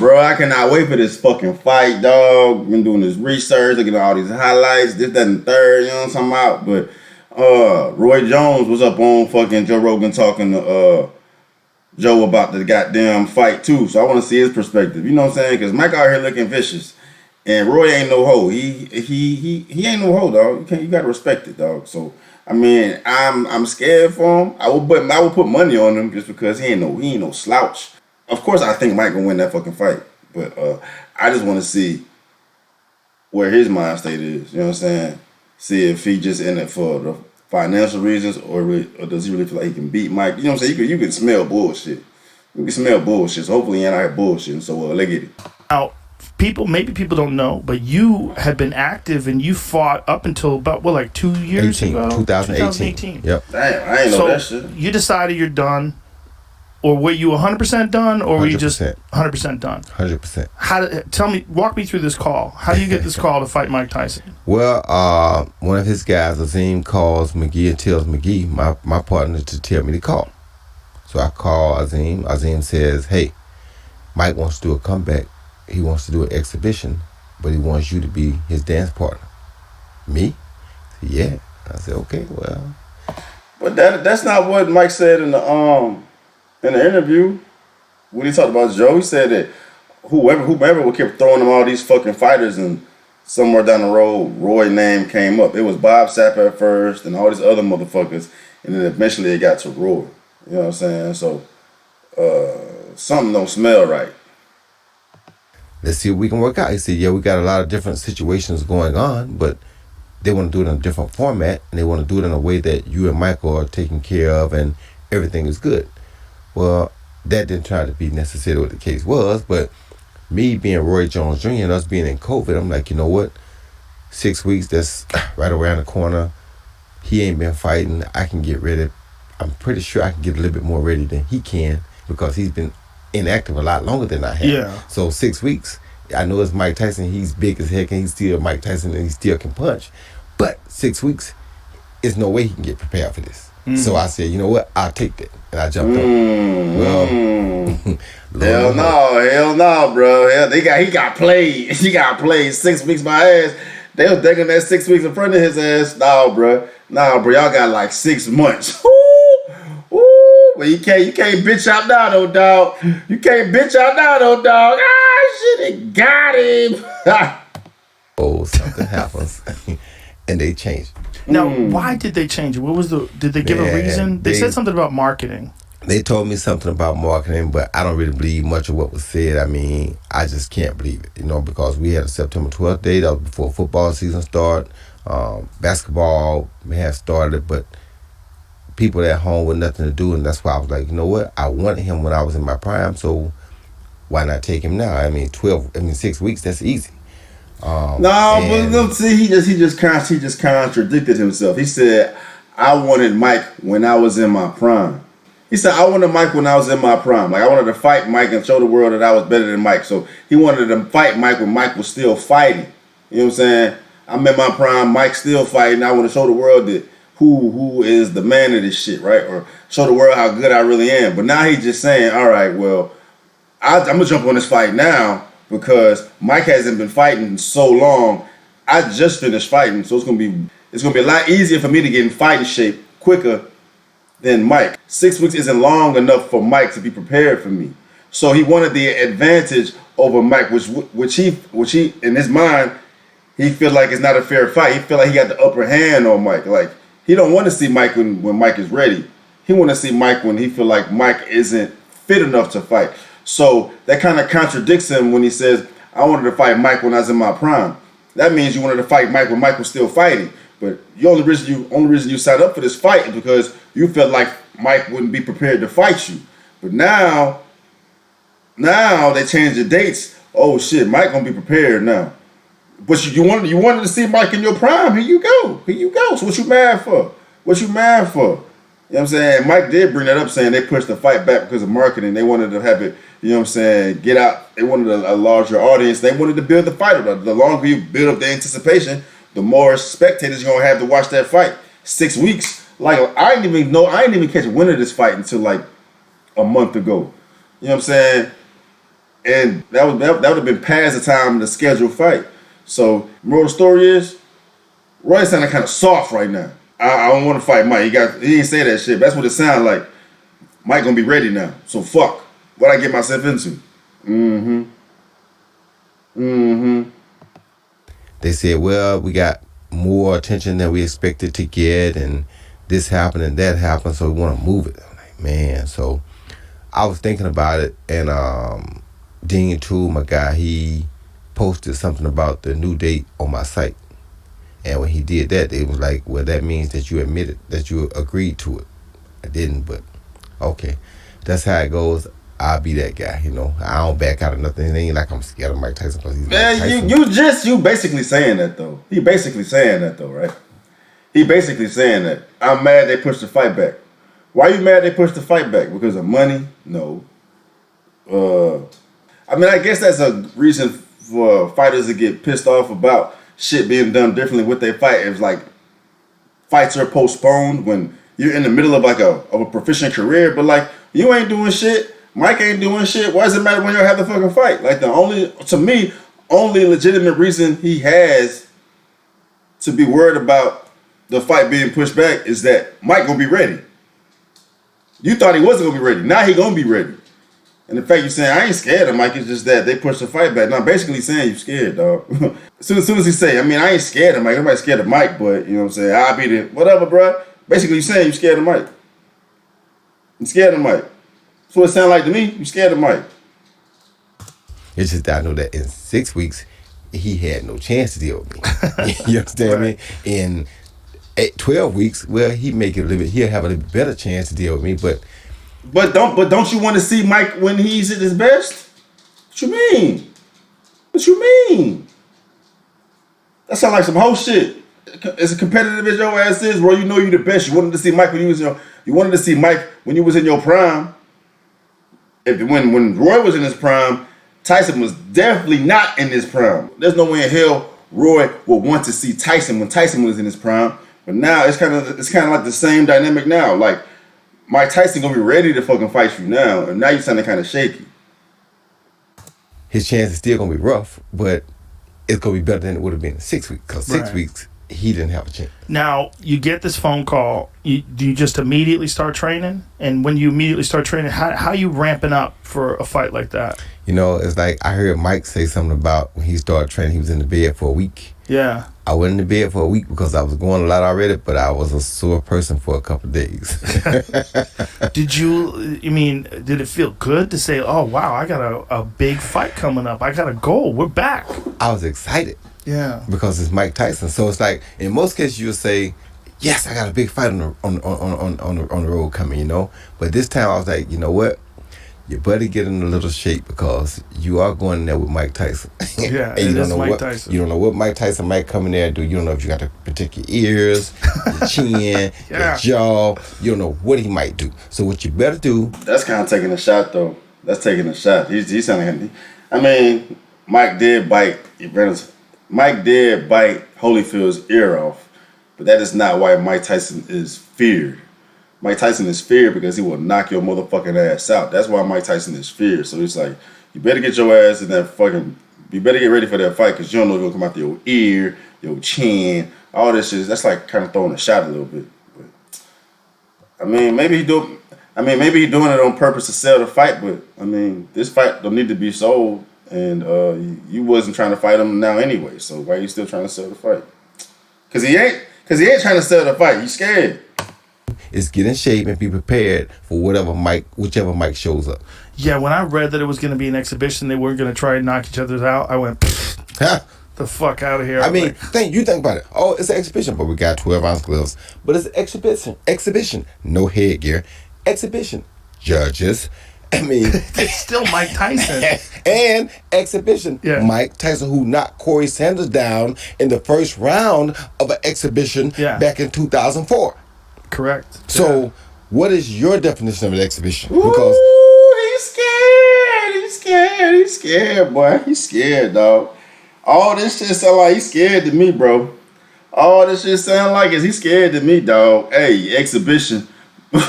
Bro, I cannot wait for this fucking fight, dog. Been doing this research, looking at all these highlights, this, that, and the third, you know what I'm talking about? But Roy Jones was up on fucking Joe Rogan talking to Joe about the goddamn fight too. So I want to see his perspective. You know what I'm saying? Because Mike out here looking vicious. And Roy ain't no hoe. He ain't no hoe, dog. You gotta respect it, dog. So I mean, I'm scared for him. I would put money on him just because he ain't no slouch. Of course, I think Mike gonna win that fucking fight, but I just want to see where his mind state is. You know what I'm saying? See if he just in it for the financial reasons, or does he really feel like he can beat Mike? You know what I'm saying? You can smell bullshit. You can smell bullshit. So hopefully, he ain't out here bullshitting. So let's get it. Now, maybe people don't know, but you had been active and you fought up until about 2 years ago? 2018. Yep. Damn, I ain't know that shit. You decided you're done. Or were you 100% done, or were you just 100% done? 100%. Walk me through this call. How do you get this call to fight Mike Tyson? Well, one of his guys, Azim, calls McGee and tells McGee, my partner, to tell me to call. So I call Azim. Azim says, hey, Mike wants to do a comeback. He wants to do an exhibition, but he wants you to be his dance partner. Me? Yeah. I said, okay, well. But that's not what Mike said in the interview, when he talked about Joe, he said that whoever would keep throwing him all these fucking fighters, and somewhere down the road, Roy's name came up. It was Bob Sapp at first, and all these other motherfuckers, and then eventually it got to Roy. You know what I'm saying? So something don't smell right. Let's see what we can work out. He said, yeah, we got a lot of different situations going on, but they want to do it in a different format, and they want to do it in a way that you and Michael are taken care of, and everything is good. Well, that didn't try to be necessarily what the case was, but me being Roy Jones Jr. and us being in COVID, I'm like, you know what? 6 weeks, that's right around the corner. He ain't been fighting. I can get ready. I'm pretty sure I can get a little bit more ready than he can, because he's been inactive a lot longer than I have. Yeah. So 6 weeks, I know it's Mike Tyson. He's big as heck, and he's still Mike Tyson, and he still can punch. But 6 weeks, there's no way he can get prepared for this. So I said, you know what? I'll take that. And I jumped on. Well, hell no, bro. Hell, he got played. He got played 6 weeks my ass. They was thinking that 6 weeks in front of his ass. Nah, bro. Y'all got like 6 months. Well, you can't bitch out now, though, dog. You can't bitch out now, though, dog. Shit, it got him. Something happens, and they change. Now, why did they change it? Did they give a reason? They said something about marketing. They told me something about marketing, but I don't really believe much of what was said. I mean, I just can't believe it, because we had a September 12th date. That was before football season started. Basketball may have started, but people at home with nothing to do, and that's why I was like, you know what? I wanted him when I was in my prime, so why not take him now? I mean, 6 weeks, that's easy. But see, he just contradicted himself. He said, I wanted Mike when I was in my prime. He said, I wanted Mike when I was in my prime. Like, I wanted to fight Mike and show the world that I was better than Mike. So he wanted to fight Mike when Mike was still fighting. You know what I'm saying? I'm in my prime, Mike's still fighting. I want to show the world that who is the man of this shit, right? Or show the world how good I really am. But now he's just saying, all right, well, I'm going to jump on this fight now, because Mike hasn't been fighting so long. I just finished fighting, so it's gonna be a lot easier for me to get in fighting shape quicker than Mike. 6 weeks isn't long enough for Mike to be prepared for me. So he wanted the advantage over Mike, which he in his mind, he feel like it's not a fair fight. He feel like he got the upper hand on Mike. Like, he don't want to see Mike when Mike is ready. He want to see Mike when he feel like Mike isn't fit enough to fight. So that kind of contradicts him when he says, I wanted to fight Mike when I was in my prime. That means you wanted to fight Mike when Mike was still fighting. But the only reason you signed up for this fight is because you felt like Mike wouldn't be prepared to fight you. But now they changed the dates. Oh shit, Mike gonna be prepared now. But you wanted to see Mike in your prime. Here you go. So what you mad for? You know what I'm saying? Mike did bring that up, saying they pushed the fight back because of marketing. They wanted to have it, you know what I'm saying, get out. They wanted a larger audience. They wanted to build the fight up. The longer you build up the anticipation, the more spectators you're going to have to watch that fight. 6 weeks. Like, I didn't even catch wind of this fight until like a month ago. You know what I'm saying? And that would have been past the time to schedule fight. So, moral of the story is, Roy's sounding kind of soft right now. I don't want to fight Mike. He didn't say that shit. But that's what it sounds like. Mike gonna be ready now. So fuck. What I get myself into? They said, well, we got more attention than we expected to get, and this happened and that happened, so we want to move it. I'm like, man. So I was thinking about it, and Dean Tool, my guy, he posted something about the new date on my site. And when he did that, it was like, well, that means that you admitted that you agreed to it. I didn't, but okay. That's how it goes. I'll be that guy, you know. I don't back out of nothing. It ain't like I'm scared of Mike Tyson because he's Mike Tyson. You basically saying that though. He basically saying that though, right? He basically saying that. I'm mad they pushed the fight back. Why you mad they pushed the fight back? Because of money? No. I mean, I guess that's a reason for fighters to get pissed off about shit being done differently with their fight. It's like fights are postponed when you're in the middle of like a proficient career, but like you ain't doing shit. Mike ain't doing shit. Why does it matter when you have the fucking fight? Like the only legitimate reason he has to be worried about the fight being pushed back is that Mike gonna be ready. You thought he wasn't gonna be ready. Now he gonna be ready. And the fact you're saying I ain't scared of Mike is just that they pushed the fight back. Now basically saying you scared, dog. as soon as he say, I mean, I ain't scared of Mike. Everybody's scared of Mike, but you know what I'm saying? I'll be the whatever, bro. Basically, you saying you scared of Mike. You scared of Mike. That's what it sounds like to me. You scared of Mike. It's just that I know that in 6 weeks, he had no chance to deal with me. You understand me? In 12 weeks, well, he'll have a little bit better chance to deal with me, But don't you want to see Mike when he's at his best? What you mean? What you mean? That sounds like some whole shit. As competitive as your ass is, bro, you know you the best. You wanted to see Mike when you was in your prime. When Roy was in his prime, Tyson was definitely not in his prime. There's no way in hell Roy would want to see Tyson when Tyson was in his prime. But now it's kind of like the same dynamic now. Like Mike Tyson gonna be ready to fucking fight you now, and now you're sounding kind of shaky. His chance is still gonna be rough, but it's gonna be better than it would have been in 6 weeks. Because 6 weeks he didn't have a chance. Now you get this phone call. Do you just immediately start training? And when you immediately start training, how you ramping up for a fight like that? You know, it's like I heard Mike say something about when he started training, he was in the bed for a week. Yeah. I went in the bed for a week because I was going a lot already, but I was a sore person for a couple of days. Did it feel good to say, oh, wow, I got a big fight coming up. I got a goal. We're back. I was excited. Yeah. Because it's Mike Tyson. So it's like, in most cases, you'll say, yes, I got a big fight on the road coming, you know? But this time I was like, you know what? You better get in a little shape because you are going in there with Mike Tyson. Yeah, and you don't know Mike Tyson. You don't know what Mike Tyson might come in there and do. You don't know if you got to protect your ears, your chin, your jaw. You don't know what he might do. So what you better do. That's kind of taking a shot, though. That's taking a shot. He's sounding. I mean, Mike did bite Holyfield's ear off, but that is not why Mike Tyson is feared. Mike Tyson is feared because he will knock your motherfucking ass out. That's why Mike Tyson is feared. So it's like, you better get your ass in that fucking, you better get ready for that fight because you don't know if it'll come out your ear, your chin, all this shit. That's like kind of throwing a shot a little bit. But, I mean, maybe he's doing it on purpose to sell the fight, but I mean, this fight don't need to be sold, and you wasn't trying to fight him now anyway. So why are you still trying to sell the fight? Because he ain't trying to sell the fight. He's scared. Is get in shape and be prepared for whichever Mike shows up. Yeah, when I read that it was going to be an exhibition, they weren't going to try and knock each other out, I went, the fuck out of here. I mean, think about it. Oh, it's an exhibition, but we got 12-ounce gloves. But it's an exhibition. No headgear. Exhibition. Judges. I mean, it's still Mike Tyson. And exhibition. Yeah. Mike Tyson, who knocked Corey Sanders down in the first round of an exhibition back in 2004. Correct. So, what is your definition of an exhibition? Because he's scared, boy. He's scared, dog. All this shit sound like he's scared to me, bro. All this shit sound like he's scared to me, dog. Hey, exhibition. He's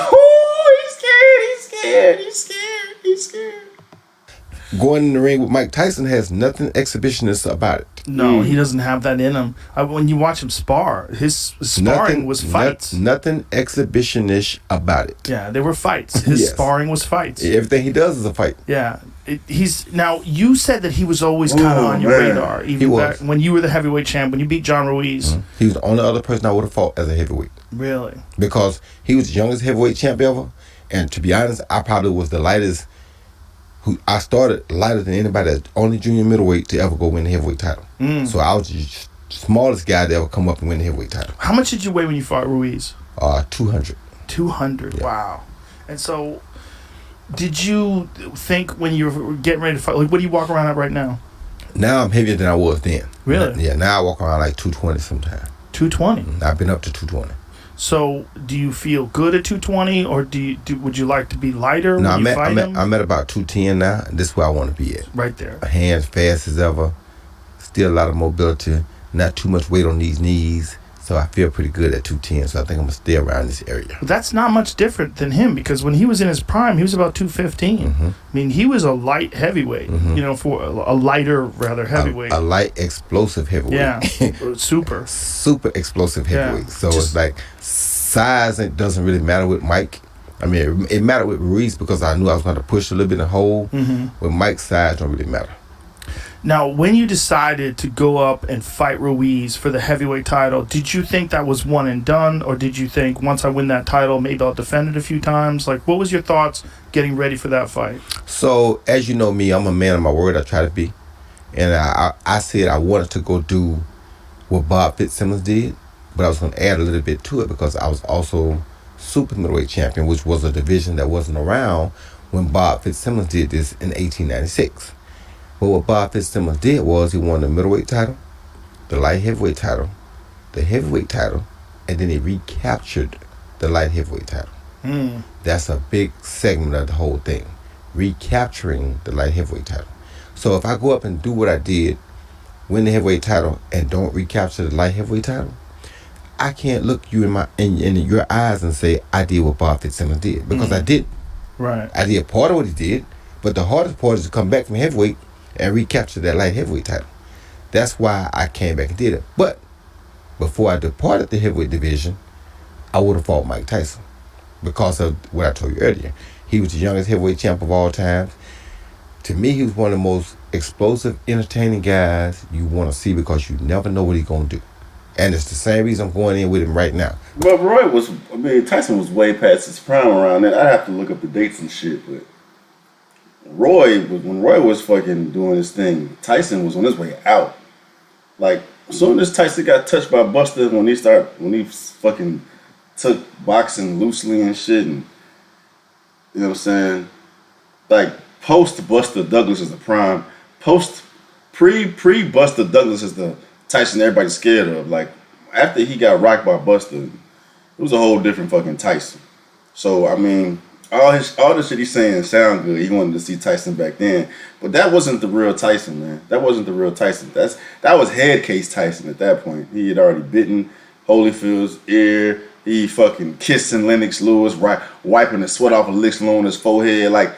scared. Going in the ring with Mike Tyson has nothing exhibitionist about it. No, he doesn't have that in him. When you watch him spar, his sparring was fights. Nothing exhibitionish about it. Yeah, they were fights. His sparring was fights. Everything he does is a fight. Yeah. Now, you said that he was always kind of on your radar. Even back when you were the heavyweight champ, when you beat John Ruiz. Mm-hmm. He was the only other person I would have fought as a heavyweight. Really? Because he was the youngest heavyweight champ ever. And to be honest, I probably was the lightest. I started lighter than anybody that's only junior middleweight to ever go win the heavyweight title. So I was the smallest guy to ever come up and win the heavyweight title. How much did you weigh when you fought Ruiz? 200. 200, yeah. Wow. And so, did you think when you were getting ready to fight, like, what do you walk around at right now? Now I'm heavier than I was then. Really? Yeah, now I walk around like 220 sometimes. 220? I've been up to 220. So, do you feel good at 220, or would you like to be lighter when you fight him? I'm at about 210 now, and this is where I want to be at. Right there. Hands fast as ever. Still a lot of mobility. Not too much weight on these knees. So I feel pretty good at 210, so I think I'm going to stay around this area. But that's not much different than him, because when he was in his prime, he was about 215. Mm-hmm. I mean, he was a light heavyweight, for a lighter, rather, heavyweight. A light, explosive heavyweight. Yeah, super. Super explosive heavyweight. So it's like size doesn't really matter with Mike. I mean, it mattered with Ruiz because I knew I was going to push a little bit in the hole. With Mike's size, don't really matter. Now, when you decided to go up and fight Ruiz for the heavyweight title, did you think that was one and done, or did you think, once I win that title, maybe I'll defend it a few times? Like, what was your thoughts getting ready for that fight? So, as you know me, I'm a man of my word. I try to be. And I said I wanted to go do what Bob Fitzsimmons did, but I was going to add a little bit to it because I was also super middleweight champion, which was a division that wasn't around when Bob Fitzsimmons did this in 1896. But what Bob Fitzsimmons did was he won the middleweight title, the light heavyweight title, the heavyweight title, and then he recaptured the light heavyweight title. That's a big segment of the whole thing, recapturing the light heavyweight title. So if I go up and do what I did, win the heavyweight title, and don't recapture the light heavyweight title, I can't look you in your eyes and say I did what Bob Fitzsimmons did, because I didn't. Right. I did part of what he did, but the hardest part is to come back from heavyweight and recapture that light heavyweight title. That's why I came back and did it. But before I departed the heavyweight division, I would have fought Mike Tyson because of what I told you earlier. He was the youngest heavyweight champ of all time. To me, he was one of the most explosive, entertaining guys you want to see because you never know what he's going to do. And it's the same reason I'm going in with him right now. Well, Tyson was way past his prime around then. I'd have to look up the dates and shit, but when Roy was fucking doing his thing, Tyson was on his way out. Like, as soon as Tyson got touched by Buster, when he fucking took boxing loosely and shit, and you know what I'm saying? Like, post Buster Douglas is the prime. Pre Buster Douglas is the Tyson everybody's scared of. Like, after he got rocked by Buster, it was a whole different fucking Tyson. So, I mean, all the shit he's saying sound good. He wanted to see Tyson back then, but that wasn't the real Tyson, man. That wasn't the real Tyson. That was head case Tyson at that point. He had already bitten Holyfield's ear. He fucking kissing Lennox Lewis, wiping the sweat off of Lennox Lewis' forehead, like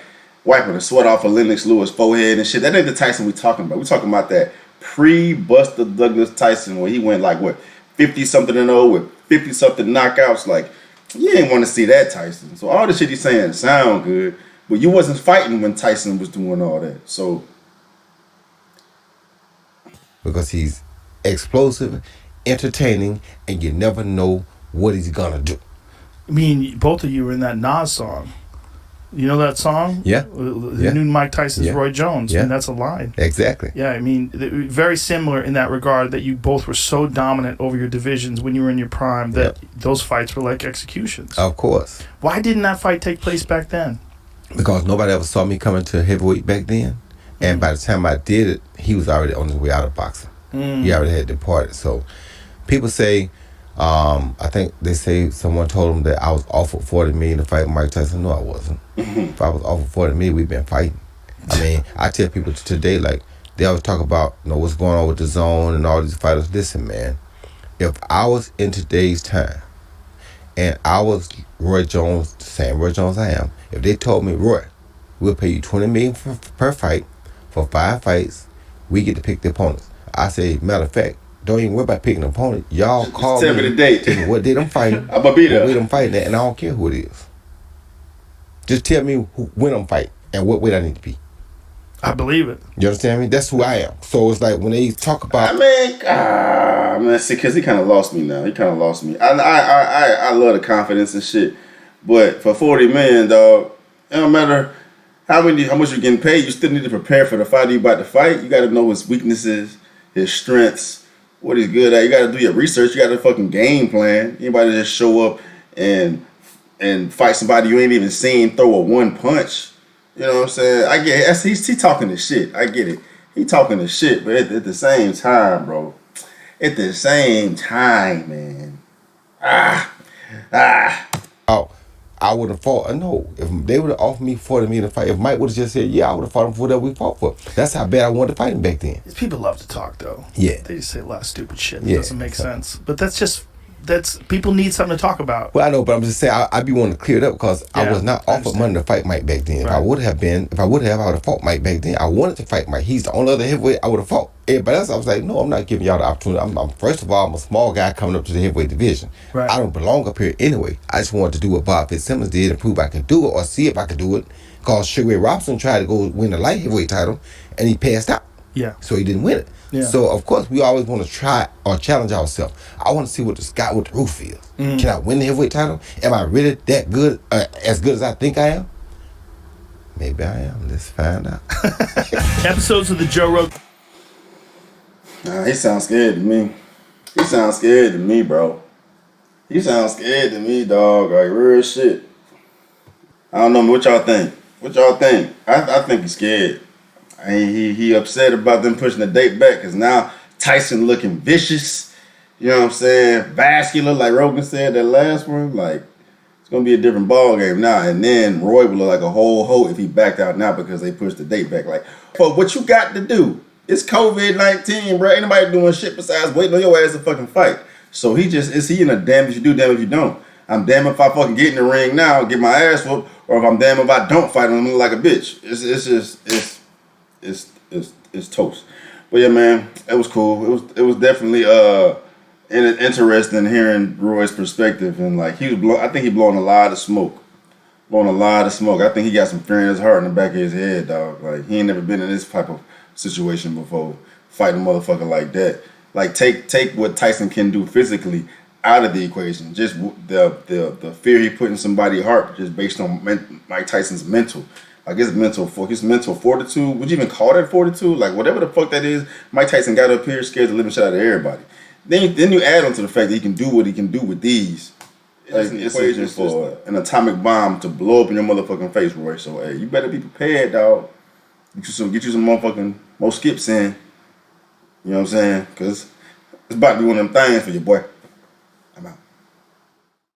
wiping the sweat off of Lennox Lewis' forehead and shit. That ain't the Tyson we talking about. We talking about that pre-Buster Douglas Tyson where he went like what 50-something-0 with 50-something knockouts, like. You ain't want to see that Tyson. So all the shit he's saying sound good, but you wasn't fighting when Tyson was doing all that. So because he's explosive, entertaining, and you never know what he's gonna do. I mean, both of you were in that Nas song. You know that song? Yeah. The new Mike Tyson's Roy Jones. Yeah. I mean, that's a line. Exactly. Yeah, I mean, very similar in that regard that you both were so dominant over your divisions when you were in your prime that those fights were like executions. Of course. Why didn't that fight take place back then? Because nobody ever saw me coming to heavyweight back then. And by the time I did it, he was already on his way out of boxing. He already had departed. So people say, I think they say someone told him that I was offered $40 million to fight Mike Tyson. No, I wasn't. If I was offered $40 million, we've been fighting. I mean, I tell people today, like, they always talk about, what's going on with the zone and all these fighters. Listen, man, if I was in today's time and I was Roy Jones, the same Roy Jones I am, if they told me, Roy, we'll pay you $20 million per fight, For 5 fights, we get to pick the opponents. I say, matter of fact, don't even worry about picking an opponent. Y'all call tell me the date. Tell me what date I'm fighting. I'm gonna be there. What weight I'm fighting at, and I don't care who it is. Just tell me when I'm fighting and what weight I need to be. I believe it. You understand me? That's who I am. So it's like when they talk about, man, see, because he kind of lost me now. He kind of lost me. I love the confidence and shit, but for $40 million, dog, it don't matter how much you're getting paid. You still need to prepare for the fight you about to fight. You got to know his weaknesses, his strengths, what he's good at. You got to do your research. You got to fucking game plan. Anybody just show up and fight somebody you ain't even seen throw a one punch. You know what I'm saying? I get it. He talking this shit. I get it. He talking this shit, but at the same time, bro. At the same time, man. oh, I would have fought. No, if they would have offered me $40 million to fight, if Mike would have just said, yeah, I would have fought him for whatever we fought for. That's how bad I wanted to fight him back then. These people love to talk, though. Yeah. They just say a lot of stupid shit that doesn't make sense. But that's people need something to talk about. Well, I know, but I'm just saying I be wanting to clear it up because I was not offered money to fight Mike back then. Right. I would have, I would have fought Mike back then. I wanted to fight Mike. He's the only other heavyweight I would have fought. Everybody else, I was like, no, I'm not giving y'all the opportunity. First of all, I'm a small guy coming up to the heavyweight division. Right. I don't belong up here anyway. I just wanted to do what Bob Fitzsimmons did and prove I could do it or see if I could do it. Because Sugar Ray Robinson tried to go win the light heavyweight title and he passed out. Yeah. So he didn't win it. Yeah. So of course we always want to try or challenge ourselves. I want to see what the roof is. Can I win the heavyweight title? Am I really that good? As good as I think I am? Maybe I am. Let's find out. Episodes of the Joe Rogan. Nah, he sounds scared to me. He sounds scared to me, bro. He sounds scared to me, dog. Like real shit. I don't know what y'all think. What y'all think? I think he's scared. He upset about them pushing the date back because now Tyson looking vicious. You know what I'm saying? Vascular, like Rogan said that last one. Like it's gonna be a different ball game now. And then Roy will look like a whole hoe if he backed out now because they pushed the date back. Like, but what you got to do? It's COVID-19, bro. Ain't nobody doing shit besides waiting on your ass to fucking fight. So he in a damn if you do, damn if you don't. I'm damn if I fucking get in the ring now, get my ass whooped, or if I'm damn if I don't fight and I'm like a bitch. It's toast. But yeah, man, it was cool. It was definitely interesting hearing Roy's perspective and like I think he blowing a lot of smoke. I think he got some fear in his heart in the back of his head, dog. Like he ain't never been in this type of situation before, fighting a motherfucker like that. Like take what Tyson can do physically out of the equation. Just the fear he put in somebody's heart just based on Mike Tyson's mental. Like his mental fortitude. Would you even call that fortitude? Like whatever the fuck that is, Mike Tyson got up here scared to live shit out of everybody. Then you add on to the fact that he can do what he can do with these. Like, it's equation for an atomic bomb to blow up in your motherfucking face, Roy. So hey, you better be prepared, dog. Get you some motherfucking more skips in. You know what I'm saying? Because it's about to be one of them things for your boy. I'm out.